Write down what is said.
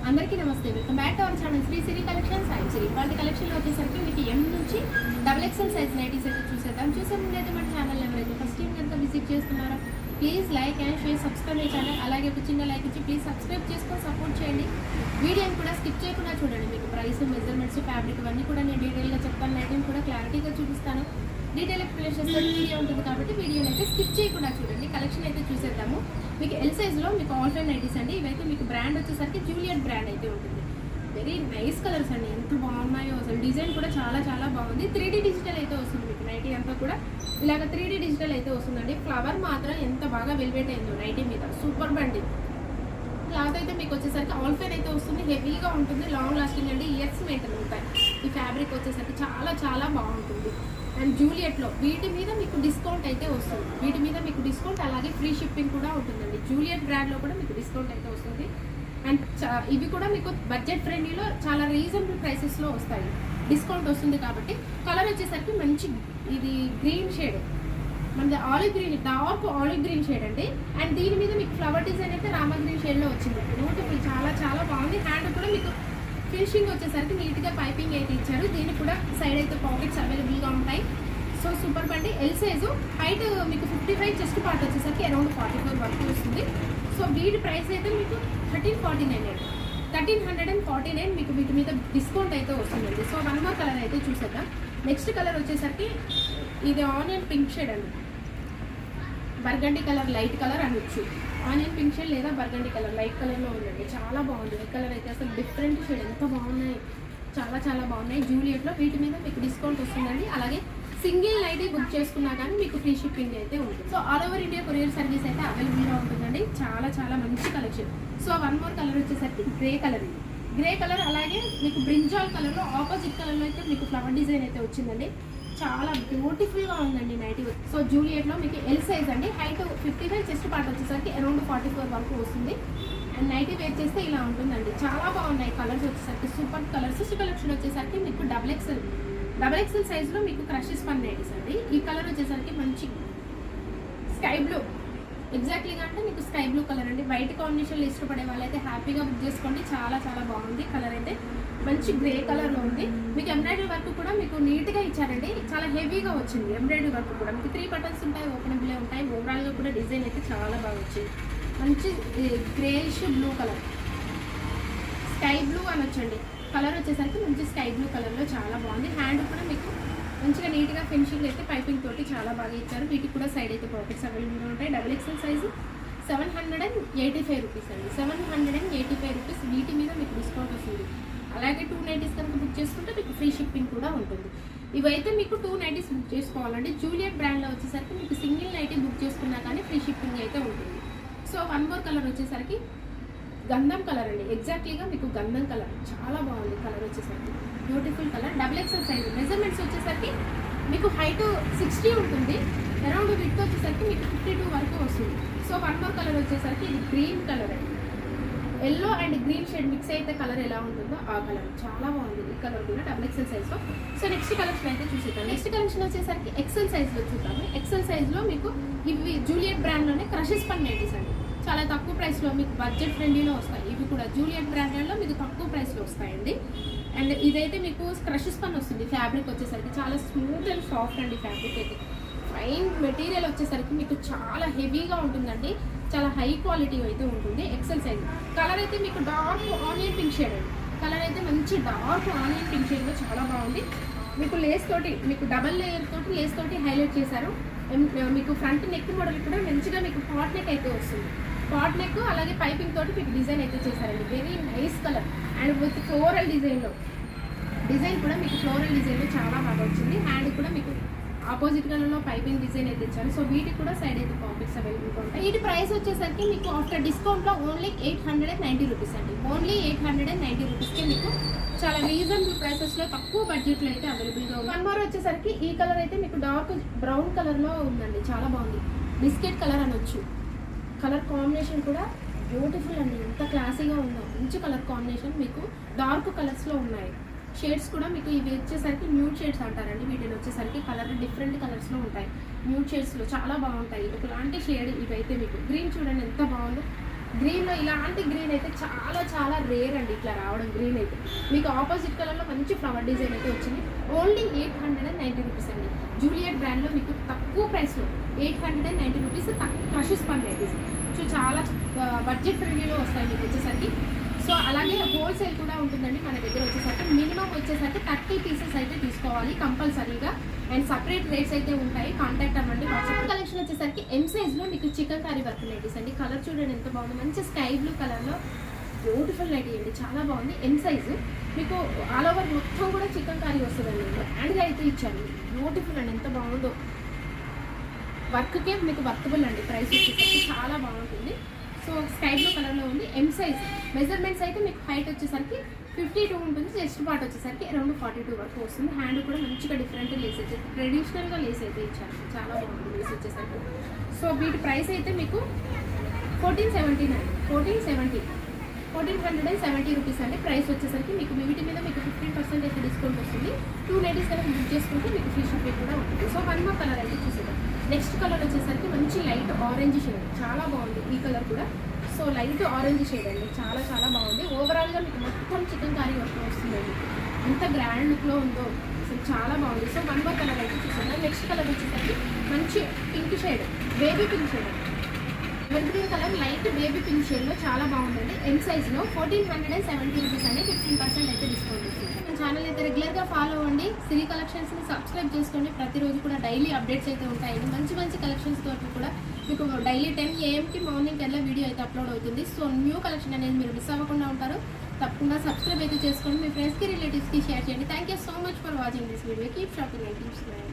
అందరికీ నమస్తే, welcome back to our channel Shri Siri collections. ఐ సిరి వాళ్ళ కలెక్షన్లో వచ్చేసరికి మీకు ఎం నుంచి XXL సైజ్ నైటీస్ అయితే చూసేద్దాం. చూసే ముందు అయితే మన ఛానల్ ఎవరైతే ఫస్ట్ టైం కనుక విజిట్ చేస్తున్నారో please like and share, subscribe అయ్యే ఛానల్. అలాగే ఒక చిన్న లైక్ ఇచ్చి ప్లీజ్ సబ్స్క్రైబ్ చేసుకొని సపోర్ట్ చేయండి. వీడియోని కూడా స్కిప్ చేయకుండా చూడండి. మీకు ప్రైస్, మెజర్మెంట్స్, ఫ్యాబ్రిక్ ఇవన్నీ కూడా నేను డీటెయిల్గా చెప్తాను. నైటీని కూడా క్లారిటీగా చూపిస్తాను. డీటెయిల్ ఎక్స్ప్లెనేషన్ వీడియో ఉంటుంది కాబట్టి వీడియోని అయితే స్కిప్ చేయకుండా చూడండి. కలెక్షన్ అయితే చూసేద్దాము. మీకు ఎల్ సైజ్లో మీకు ఆల్ఫైన్ నైటీస్ అండి. ఇవైతే మీకు బ్రాండ్ వచ్చేసరికి జూలియట్ బ్రాండ్ అయితే ఉంటుంది. వెరీ నైస్ కలర్స్ అండి, ఎంత బాగున్నాయో అసలు. డిజైన్ కూడా చాలా చాలా బాగుంది. 3D డిజిటల్ అయితే వస్తుంది మీకు నైటీ అంతా కూడా ఇలాగ 3D డిజిటల్ అయితే వస్తుందండి. ఫ్లవర్ మాత్రం ఎంత బాగా వెల్వెట్ అయిందో నైటీ మీద, సూపర్ బండి. క్లాత్ అయితే మీకు వచ్చేసరికి ఆల్ఫైన్ అయితే వస్తుంది. హెవీగా ఉంటుంది, లాంగ్ లాస్టింగ్ అండి, ఇయర్స్ మెయింటైన్ ఉంటాయి. ఈ ఫ్యాబ్రిక్ వచ్చేసరికి చాలా చాలా బాగుంటుంది. అండ్ జూలియట్లో వీటి మీద మీకు డిస్కౌంట్ అయితే వస్తుంది. వీటి మీద మీకు డిస్కౌంట్, అలాగే ఫ్రీ షిప్పింగ్ కూడా ఉంటుందండి. జూలియట్ బ్రాండ్లో కూడా మీకు డిస్కౌంట్ అయితే వస్తుంది. అండ్ ఇవి కూడా మీకు బడ్జెట్ ఫ్రెండ్లీలో చాలా రీజనబుల్ ప్రైసెస్లో వస్తాయి. డిస్కౌంట్ వస్తుంది కాబట్టి. కలర్ వచ్చేసరికి మంచి ఇది గ్రీన్ షేడ్, మనది olive green, dark olive green shade అండి. అండ్ దీని మీద మీకు ఫ్లవర్ డిజైన్ అయితే రామా గ్రీన్ షేడ్లో వచ్చింది. బ్యూటిఫుల్, చాలా చాలా బాగుంది. హ్యాండ్ కూడా మీకు ఫినిషింగ్ వచ్చేసరికి నీట్గా పైపింగ్ అయితే ఇచ్చారు. దీనికి కూడా సైడ్ అయితే పాకెట్స్ అవైలబుల్గా ఉంటాయి. సో సూపర్ బండి. ఎల్ సైజు, హైట్ మీకు 55, చెస్ట్ పార్ట్ వచ్చేసరికి అరౌండ్ 44 వరకు వస్తుంది. సో వీటి ప్రైస్ అయితే మీకు 1349 మీకు వీటి మీద డిస్కౌంట్ అయితే వస్తుందండి. సో వన్ మోర్ కలర్ అయితే చూసేద్దాం. నెక్స్ట్ కలర్ వచ్చేసరికి ఇది ఆనియన్ పింక్ షేడ్ అండి, బర్గండి కలర్, లైట్ కలర్ అనొచ్చు. ఆనియన్ పింక్ షేడ్ లేదా బర్గండి కలర్, లైట్ కలర్లో ఉందండి. చాలా బాగుంది. ఈ కలర్ అయితే అసలు డిఫరెంట్ షేడ్, ఎంత బాగున్నాయి, చాలా చాలా బాగున్నాయి. జూలియట్లో వీటి మీద మీకు డిస్కౌంట్ వస్తుందండి. అలాగే సింగిల్ నైటీ బుక్ చేసుకున్నా కానీ మీకు ఫ్రీ షిప్పింగ్ అయితే ఉంటుంది. So all over India courier service అయితే అవైలబుల్గా ఉంటుందండి. చాలా చాలా మంచి collection. So one more colour వచ్చేసరికి గ్రే కలర్. ఇది గ్రే కలర్, అలాగే మీకు బ్రింజాల్ కలర్లో ఆపోజిట్ కలర్లో అయితే మీకు ఫ్లవర్ డిజైన్ అయితే వచ్చిందండి. చాలా బ్యూటిఫుల్గా ఉందండి నైటీ. సో జూలియట్లో మీకు ఎల్ సైజ్ అండి, హైట్ 55, చెస్ట్ పార్ట్ వచ్చేసరికి అరౌండ్ 44 వరకు వస్తుంది. అండ్ నైటీ వేర్ చేస్తే ఇలా ఉంటుందండి. చాలా బాగున్నాయి కలర్స్ వచ్చేసరికి, సూపర్ కలర్స్. కలెక్షన్ వచ్చేసరికి మీకు డబల్ ఎక్సెల్ సైజ్లో మీకు క్రషెస్ పన్ నైటీస్ అండి. ఈ కలర్ వచ్చేసరికి మంచి స్కై బ్లూ, ఎగ్జాక్ట్లీగా అంటే మీకు స్కై బ్లూ కలర్ అండి. వైట్ కాంబినేషన్లో ఇష్టపడే వాళ్ళైతే హ్యాపీగా బుక్ చేసుకోండి. చాలా చాలా బాగుంది. కలర్ అయితే మంచి గ్రే కలర్లో ఉంది. మీకు ఎంబ్రాయిడరీ వర్క్ కూడా మీకు నీట్గా ఇచ్చారండి. చాలా హెవీగా వచ్చింది ఎంబ్రాయిడరీ వర్క్ కూడా. మీకు 3 బటన్స్ ఉంటాయి, ఓపెనబుల్ ఉంటాయి. ఓవరాల్గా కూడా డిజైన్ అయితే చాలా బాగా వచ్చింది. మంచి greyish blue colour, sky blue అనొచ్చండి. కలర్ వచ్చేసరికి మంచి స్కై బ్లూ కలర్లో చాలా బాగుంది. హ్యాండ్ కూడా మీకు మంచిగా నీట్గా ఫినిషింగ్ అయితే పైపింగ్ తోటి చాలా బాగా ఇచ్చారు. వీటికి కూడా సైడ్ అయితే పాకెట్స్ అవైలబుల్గా ఉంటాయి. డబుల్ ఎక్సెల్ సైజు 785 రూపీస్ అండి. 785 రూపీస్. వీటి మీద మీకు డిస్కౌంట్ వస్తుంది. అలాగే 2 నైటీస్ కనుక బుక్ చేసుకుంటే మీకు ఫ్రీ షిప్పింగ్ కూడా ఉంటుంది. ఇవైతే మీకు 2 నైటీస్ బుక్ చేసుకోవాలండి. జూలియట్ బ్రాండ్లో వచ్చేసరికి మీకు సింగిల్ నైటీ బుక్ చేసుకున్నా కానీ ఫ్రీ షిప్పింగ్ అయితే ఉంటుంది. సో వన్ మోర్ కలర్ వచ్చేసరికి గంధం కలర్ అండి. ఎగ్జాక్ట్లీగా మీకు గంధం కలర్, చాలా బాగుంది కలర్ వచ్చేసరికి. Beautiful colour. Double XL size. Measurements వచ్చేసరికి మీకు హైట్ 60 ఉంటుంది. అరౌండ్ విడ్త్ వచ్చేసరికి మీకు 52 వరకు వస్తుంది. సో వన్ మోర్ కలర్ వచ్చేసరికి ఇది గ్రీన్ కలర్ అండి. Yellow and green shade mix అయితే కలర్ ఎలా ఉంటుందో ఆ కలర్, చాలా బాగుంది. ఈ కలర్ కూడా డబుల్ ఎక్సెల్ సైజ్లో. సో నెక్స్ట్ కలెక్షన్ అయితే చూసేద్దాం. నెక్స్ట్ కలెక్షన్ వచ్చేసరికి ఎక్సెల్ సైజ్లో చూద్దాము. ఎక్సెల్ సైజ్లో మీకు ఇవి జూలియట్ బ్రాండ్లోనే క్రషెస్ పన్ నైటీస్ అండి. చాలా తక్కువ ప్రైస్లో మీకు బడ్జెట్ ఫ్రెండ్లీలో వస్తాయి. ఇవి కూడా జూలియట్ బ్రాండ్లో మీకు తక్కువ ప్రైస్లో వస్తాయండి. అండ్ ఇదైతే మీకు క్రషెస్ పన్ వస్తుంది. ఫ్యాబ్రిక్ వచ్చేసరికి చాలా స్మూత్ అండ్ సాఫ్ట్ అండి. ఫ్యాబ్రిక్ అయితే ఫైన్ మెటీరియల్ వచ్చేసరికి మీకు చాలా హెవీగా ఉంటుందండి. చాలా హై క్వాలిటీ అయితే ఉంటుంది. XL size. కలర్ అయితే మీకు డార్క్ ఆనియన్ పింక్ షేడ్ అండి. కలర్ అయితే మంచి డార్క్ ఆనియన్ పింక్ షేడ్లో చాలా బాగుంది. మీకు లేస్ తోటి, మీకు డబల్ లేయర్ తోటి లేస్ తోటి హైలైట్ చేశారు. మీకు ఫ్రంట్ నెక్ మోడల్ కూడా మంచిగా మీకు పాట్ నెక్ అయితే వస్తుంది. పాట్ నెక్ అలాగే పైపింగ్ తోటి మీకు డిజైన్ అయితే చేశారండి. Very nice colour. And with floral డిజైన్లో, డిజైన్ కూడా మీకు ఫ్లోరల్ డిజైన్లో చాలా బాగా వచ్చింది. హ్యాండ్ కూడా మీకు ఆపోజిట్ కలర్లో పైపింగ్ డిజైన్ అయితే ఇచ్చారు. సో వీటికి కూడా సైడ్ అయితే పాకెట్స్ అవైలబుల్గా ఉంటాయి. వీటి ప్రైస్ వచ్చేసరికి మీకు ఆఫ్టర్ డిస్కౌంట్లో ఓన్లీ 890 రూపీస్ అండి. ఓన్లీ 890 రూపీస్కి మీకు చాలా రీజనబుల్ ప్రైసెస్లో తక్కువ బడ్జెట్లో అయితే అవైలబుల్గా ఉంది. వన్ మోర్ వచ్చేసరికి ఈ కలర్ అయితే మీకు డార్క్ బ్రౌన్ కలర్లో ఉందండి. చాలా బాగుంది. బిస్కెట్ కలర్ అనొచ్చు. కలర్ కాంబినేషన్ కూడా బ్యూటిఫుల్ అండి. ఎంత క్లాసీగా ఉందో, మంచి కలర్ కాంబినేషన్. మీకు డార్క్ కలర్స్లో ఉన్నాయి. షేడ్స్ కూడా మీకు ఇవి వచ్చేసరికి న్యూడ్ షేడ్స్ అంటారండి. వీటిని వచ్చేసరికి కలర్ డిఫరెంట్ కలర్స్లో ఉంటాయి. న్యూడ్ షేడ్స్లో చాలా బాగుంటాయి. ఒకలాంటి షేడ్ ఇవైతే మీకు గ్రీన్ చూడండి ఎంత బాగుందో. గ్రీన్లో ఇలాంటి గ్రీన్ అయితే చాలా చాలా రేర్ అండి ఇట్లా రావడం. గ్రీన్ అయితే మీకు ఆపోజిట్ కలర్లో మంచి ఫ్లవర్ డిజైన్ అయితే వచ్చింది. ఓన్లీ 890 రూపీస్ అండి. జూలియట్ బ్రాండ్లో మీకు తక్కువ ప్రైస్లో 890 రూపీస్ క్రషెస్ పని అయితే. సో చాలా బడ్జెట్ ఫ్రెండ్లీలో వస్తాయి మీకు వచ్చేసరికి. సో అలాగే హోల్సేల్ కూడా ఉంటుందండి మన దగ్గర వచ్చేసరికి. మినిమం వచ్చేసరికి 30 పీసెస్ అయితే తీసుకోవాలి కంపల్సరీగా. అండ్ సపరేట్ రేట్స్ అయితే ఉంటాయి. కాంటాక్ట్ అవ్వండి. వాట్సాప్ కలెక్షన్ వచ్చేసరికి ఎం సైజ్లో మీకు చికెన్ కర్రీ వర్క్ నైటీస్ అండి. కలర్ చూడండి ఎంత బాగుంది, మంచి స్కై బ్లూ కలర్లో బ్యూటిఫుల్ నైటీ అండి, చాలా బాగుంది. ఎం సైజు మీకు ఆల్ ఓవర్ మొత్తం కూడా చికెన్ కర్రీ వస్తుందండి. బ్రాండ్గా అయితే ఇచ్చాను. బ్యూటిఫుల్ అండి, ఎంత బాగుందో. వర్క్కే మీకు వర్కబుల్ అండి. ప్రైస్ వచ్చేసరికి చాలా బాగుంటుంది. సో స్కై బ్లూ కలర్లో ఉంది. ఎం సైజ్ మెజర్మెంట్స్ అయితే మీకు హైట్ వచ్చేసరికి 52 ఉంటుంది. చెస్ట్ పార్ట్ వచ్చేసరికి అరౌండ్ 42 వరకు వస్తుంది. హ్యాండ్ కూడా మంచిగా డిఫరెంట్ లేస్ అయితే ట్రెడిషనల్గా లేస్ అయితే ఇచ్చారు. చాలా బాగుంటుంది లేస్ వచ్చేసరికి. సో వీటి ప్రైస్ అయితే మీకు 1470 రూపీస్ అండి. ప్రైస్ వచ్చేసరికి మీకు వీటి మీద మీకు 15% అయితే డిస్కౌంట్ వస్తుంది. 2 లేడీస్ కనుక బుక్ చేసుకుంటే మీకు ఫ్రీ షిప్పింగ్ కూడా ఉంటుంది. సో వన్ మోర్ కలర్ అయితే చూసేద్దాం. నెక్స్ట్ కలర్ వచ్చేసరికి మంచి లైట్ ఆరెంజ్ షేడ్, చాలా బాగుంది ఈ కలర్ కూడా. సో లైట్ ఆరెంజ్ షేడ్ అండి, చాలా చాలా బాగుంది. ఓవరాల్గా మీకు మొత్తం చికెన్ కర్రీ వర్క్ వస్తుందండి. ఎంత గ్రాండ్ లుక్లో ఉందో అసలు చాలా బాగుంది. సో వన్ మోర్ కలర్ అయితే చూసేద్దాం. నెక్స్ట్ కలర్ వచ్చేసరికి మంచి pink shade, baby pink shade అండి. Evergreen colour light baby pink షేడ్లో చాలా బాగుందండి. ఎం సైజ్లో 1470 రూపీస్ అండి. 15% అయితే డిస్కౌంట్ వస్తుంది. మన ఛానల్ అయితే రెగ్యులర్గా ఫాలో అవ్వండి. సిరి కలెక్షన్స్ని సబ్స్క్రైబ్ చేసుకోండి. ప్రతిరోజు కూడా డైలీ అప్డేట్స్ అయితే ఉంటాయండి. మంచి మంచి కలెక్షన్స్ తోటి కూడా మీకు డైలీ 10 AM మార్నింగ్ 10 వీడియో అయితే అప్లోడ్ అవుతుంది. సో న్యూ కలెక్షన్ అనేది మీరు మిస్ అవ్వకుండా ఉంటారు. తప్పకుండా సబ్స్క్రైబ్ అయితే చేసుకోండి. మీ ఫ్రెండ్స్కి రిలేటివ్స్కి షేర్ చేయండి. Thank you so much for watching this video. Keep shopping and keep smiling.